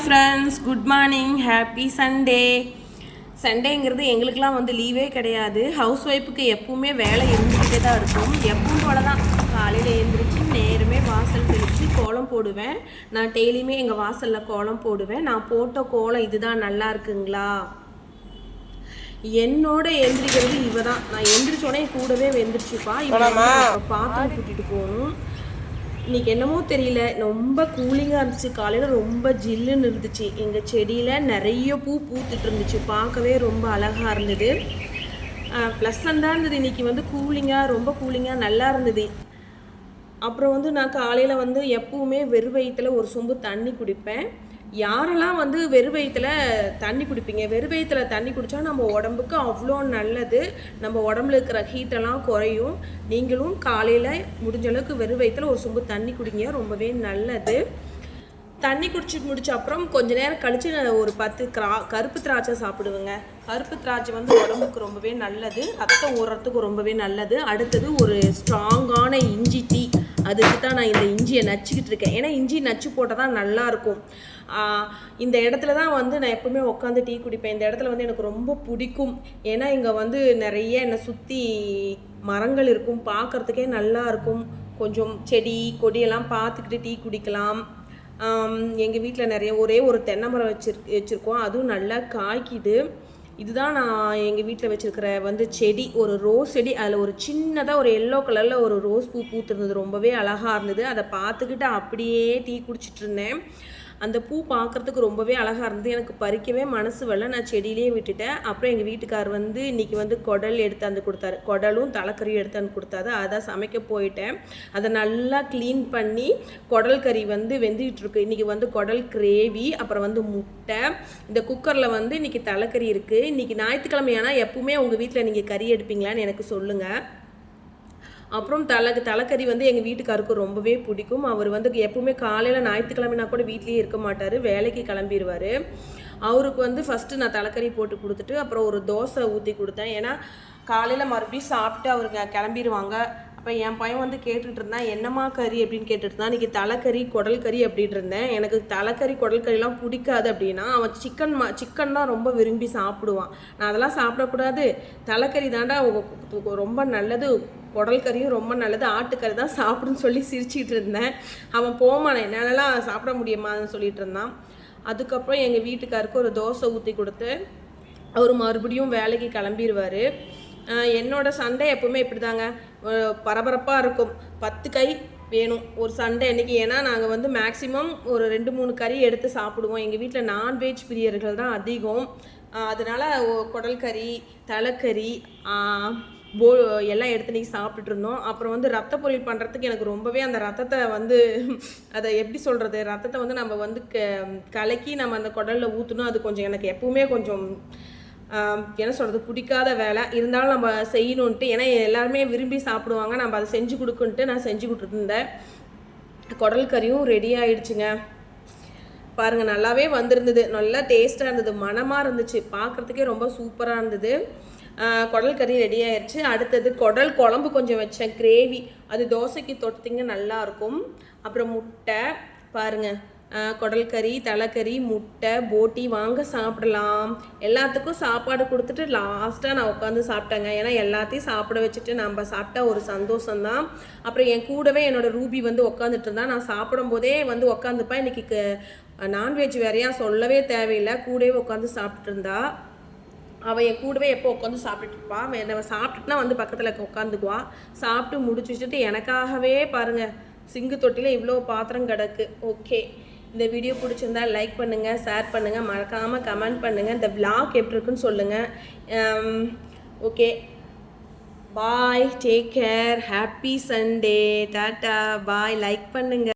Friends, good morning, happy Sunday. சண்டேங்கிறது எங்களுக்கெலாம் வந்து லீவே கிடையாது. ஹவுஸ் ஒய்ஃபுக்கு எப்பவுமே வேலை இருந்துக்கிட்டே தான் இருக்கும். எப்பவும் போல தான் காலையில் எழுந்திரிச்சு நேரமே வாசல் தெளித்து கோலம் போடுவேன். நான் டெய்லியுமே எங்கள் வாசலில் கோலம் போடுவேன். நான் போட்ட கோலம் இதுதான், நல்லா இருக்குங்களா? என்னோட எந்திரிக்கிறது இவ தான். நான் எந்திரிச்சோடனே கூடவே வெந்திரிச்சுப்பா. இவ பாத்திரம் கூட்டிகிட்டு போகணும். இன்றைக்கி என்னமோ தெரியல, ரொம்ப கூலிங்காக இருந்துச்சு. காலையில் ரொம்ப ஜில்லுன்னு இருந்துச்சு. எங்கள் செடியில் நிறைய பூ பூத்துட்டு இருந்துச்சு. பார்க்கவே ரொம்ப அழகாக இருந்தது. ப்ளசண்ட்டாக இருந்தது. இன்றைக்கி வந்து கூலிங்காக, ரொம்ப கூலிங்காக நல்லா இருந்தது. அப்புறம் வந்து நான் காலையில் வந்து எப்பவுமே வெறும் வயிற்றில் ஒரு சொம்பு தண்ணி குடிப்பேன். யாரெல்லாம் வந்து வெறும் வயிற்றுல தண்ணி குடிப்பீங்க? வெறும் வயிற்றுல தண்ணி குடித்தா நம்ம உடம்புக்கு அவ்வளோ நல்லது. நம்ம உடம்புல இருக்கிற ஹீட்டெல்லாம் குறையும். நீங்களும் காலையில் முடிஞ்ச அளவுக்கு வெறும் வயிற்றுல ஒரு சொம்பு தண்ணி குடிங்க, ரொம்பவே நல்லது. தண்ணி குடிச்சிட்டு முடிச்ச அப்புறம் கொஞ்ச நேரம் கழித்து நான் ஒரு 10 கருப்பு திராட்சை சாப்பிடுவேங்க. கருப்பு திராட்சை வந்து உடம்புக்கு ரொம்பவே நல்லது, ரத்தம் ஊறுறதுக்கு ரொம்பவே நல்லது. அடுத்தது ஒரு ஸ்ட்ராங்கான இஞ்சி டீ. அதுக்கு தான் நான் இந்த இஞ்சியை நச்சுக்கிட்டு இருக்கேன். ஏன்னா இஞ்சி நச்சு போட்டால் தான் நல்லாயிருக்கும். இந்த இடத்துல தான் வந்து நான் எப்போவுமே உட்காந்து டீ குடிப்பேன். இந்த இடத்துல வந்து எனக்கு ரொம்ப பிடிக்கும். ஏன்னா இங்கே வந்து நிறைய என்னை சுற்றி மரங்கள் இருக்கும், பார்க்குறதுக்கே நல்லா இருக்கும். கொஞ்சம் செடி கொடியெல்லாம் பார்த்துக்கிட்டு டீ குடிக்கலாம். எங்கள் வீட்டில் நிறைய ஒரே ஒரு தென்னை மரம் வச்சுருக்கோம். அதுவும் நல்லா காய்க்குது. இதுதான் நான் எங்கள் வீட்டில் வச்சுருக்கிற வந்து செடி, ஒரு ரோஸ் செடி. அதில் ஒரு சின்னதாக ஒரு எல்லோ கலரில் ஒரு ரோஸ் பூ பூத்துருந்தது, ரொம்பவே அழகாக இருந்தது. அதை பார்த்துக்கிட்டு அப்படியே டீ குடிச்சிட்டு இருந்தேன். அந்த பூ பார்க்குறதுக்கு ரொம்பவே அழகாக இருந்தது. எனக்கு பறிக்கவே மனசு வரல, நான் செடியிலே விட்டுட்டேன். அப்புறம் எங்கள் வீட்டுக்கார் வந்து இன்றைக்கி வந்து குடல் எடுத்தாந்து கொடுத்தாரு. குடலும் தலைக்கறியும் எடுத்தாந்து கொடுத்தாரு. அதான் சமைக்க போயிட்டேன். அதை நல்லா க்ளீன் பண்ணி குடல் கறி வந்து வெந்துக்கிட்டு இருக்கு. இன்றைக்கி வந்து குடல் கிரேவி, அப்புறம் வந்து முட்டை. இந்த குக்கரில் வந்து இன்றைக்கி தலைக்கறி இருக்குது. இன்றைக்கி ஞாயிற்றுக்கிழமையானா எப்பவுமே உங்கள் வீட்டில் நீங்கள் கறி எடுப்பீங்களான்னு எனக்கு சொல்லுங்கள். அப்புறம் தலைக்கறி வந்து எங்கள் வீட்டுக்காருக்கு ரொம்பவே பிடிக்கும். அவர் வந்து எப்பவுமே காலையில் ஞாயிற்றுக்கிழமைனா கூட வீட்லேயே இருக்க மாட்டார், வேலைக்கு கிளம்பிடுவார். அவருக்கு வந்து ஃபஸ்ட்டு நான் தலைக்கறி போட்டு கொடுத்துட்டு அப்புறம் ஒரு தோசை ஊற்றி கொடுத்தேன். ஏன்னா காலையில் மறுபடியும் சாப்பிட்டு அவருங்க கிளம்பிடுவாங்க. அப்போ என் பையன் வந்து கேட்டுட்டு இருந்தான், என்னம்மா கறி அப்படின்னு கேட்டுட்டு இருந்தான். இன்றைக்கி தலைக்கறி குடல் கறி அப்படின்ட்டு இருந்தேன். எனக்கு தலைக்கறி குடல் கறிலாம் பிடிக்காது அப்படின்னா, அவன் சிக்கன் தான் ரொம்ப விரும்பி சாப்பிடுவான். நான் அதெல்லாம் சாப்பிடக்கூடாது, தலைக்கறி தாண்டா ரொம்ப நல்லது, குடல் கறியும் ரொம்ப நல்லது, ஆட்டுக்கறி தான் சாப்பிடுன்னு சொல்லி சிரிச்சிட்டு இருந்தேன். அவன் போமானே, என்னாலலாம் சாப்பிட முடியுமான்னு சொல்லிட்டு இருந்தான். அதுக்கப்புறம் எங்கள் வீட்டுக்காருக்கு ஒரு தோசை ஊற்றி கொடுத்து அவர் மறுபடியும் வேலைக்கு கிளம்பிடுவார். என்னோட சண்டே எப்போவுமே இப்படி தாங்க, பரபரப்பாக இருக்கும். 10 கை வேணும் ஒரு சண்டே அன்றைக்கி. ஏன்னா நாங்கள் வந்து மேக்ஸிமம் ஒரு 2-3 கறி எடுத்து சாப்பிடுவோம். எங்கள் வீட்டில் நான்வெஜ் பிரியர்கள் தான் அதிகம். அதனால் குடல் கறி, தலைக்கறி எல்லாம் எடுத்து இன்றைக்கி சாப்பிட்டுட்டு இருந்தோம். அப்புறம் வந்து ரத்த பொரியல் பண்ணுறதுக்கு எனக்கு ரொம்பவே அந்த ரத்தத்தை வந்து அதை எப்படி சொல்கிறது, ரத்தத்தை வந்து நம்ம வந்து கலக்கி நம்ம அந்த குடலில் ஊற்றணும். அது கொஞ்சம் எனக்கு எப்பவுமே கொஞ்சம் என்ன சொல்கிறது, பிடிக்காத வேலை. இருந்தாலும் நம்ம செய்யணுன்ட்டு, ஏன்னா எல்லாருமே விரும்பி சாப்பிடுவாங்க, நம்ம அதை செஞ்சு கொடுக்குன்ட்டு நான் செஞ்சு கொடுத்துருந்தேன். குடல் கறியும் ரெடி ஆகிடுச்சுங்க. பாருங்கள், நல்லாவே வந்திருந்தது, நல்லா டேஸ்ட்டாக இருந்தது, மணமாக இருந்துச்சு, பார்க்குறதுக்கே ரொம்ப சூப்பராக இருந்தது. குடல் கறி ரெடி ஆயிடுச்சு. அடுத்தது குடல் குழம்பு கொஞ்சம் வச்சேன், கிரேவி. அது தோசைக்கு தொட்டிங்க நல்லாயிருக்கும். அப்புறம் முட்டை பாருங்கள், குடல் கறி, தலைக்கறி, முட்டை, போட்டி. வாங்க சாப்பிடலாம். எல்லாத்துக்கும் சாப்பாடு கொடுத்துட்டு லாஸ்ட்டாக நான் உட்காந்து சாப்பிட்டேங்க. ஏன்னா எல்லாத்தையும் சாப்பிட வச்சுட்டு நம்ம சாப்பிட்டா ஒரு சந்தோஷம்தான். அப்புறம் என் கூடவே என்னோடய ரூபி வந்து உட்காந்துட்டு இருந்தா. நான் சாப்பிடும் போதே வந்து உட்காந்துப்பேன். இன்றைக்கி நான்வெஜ் வேறையா சொல்லவே தேவையில்லை, கூடவே உட்காந்து சாப்பிட்டு இருந்தா. அவள் என் கூடவே எப்போ உட்காந்து சாப்பிட்டுருப்பா. நம்ம சாப்பிட்டுட்டுனா வந்து பக்கத்தில் உட்காந்துக்குவா. சாப்பிட்டு முடிச்சு வச்சுட்டு எனக்காகவே பாருங்கள் சிங்கு தொட்டியில் இவ்வளோ பாத்திரம் கிடக்கு. ஓகே, இந்த வீடியோ பிடிச்சிருந்தா லைக் பண்ணுங்கள், ஷேர் பண்ணுங்கள், மறக்காமல் கமெண்ட் பண்ணுங்கள். இந்த விளாக் எப்படி இருக்குன்னு சொல்லுங்கள். Okay, bye, take care, happy Sunday, tata, bye. Like பண்ணுங்கள்.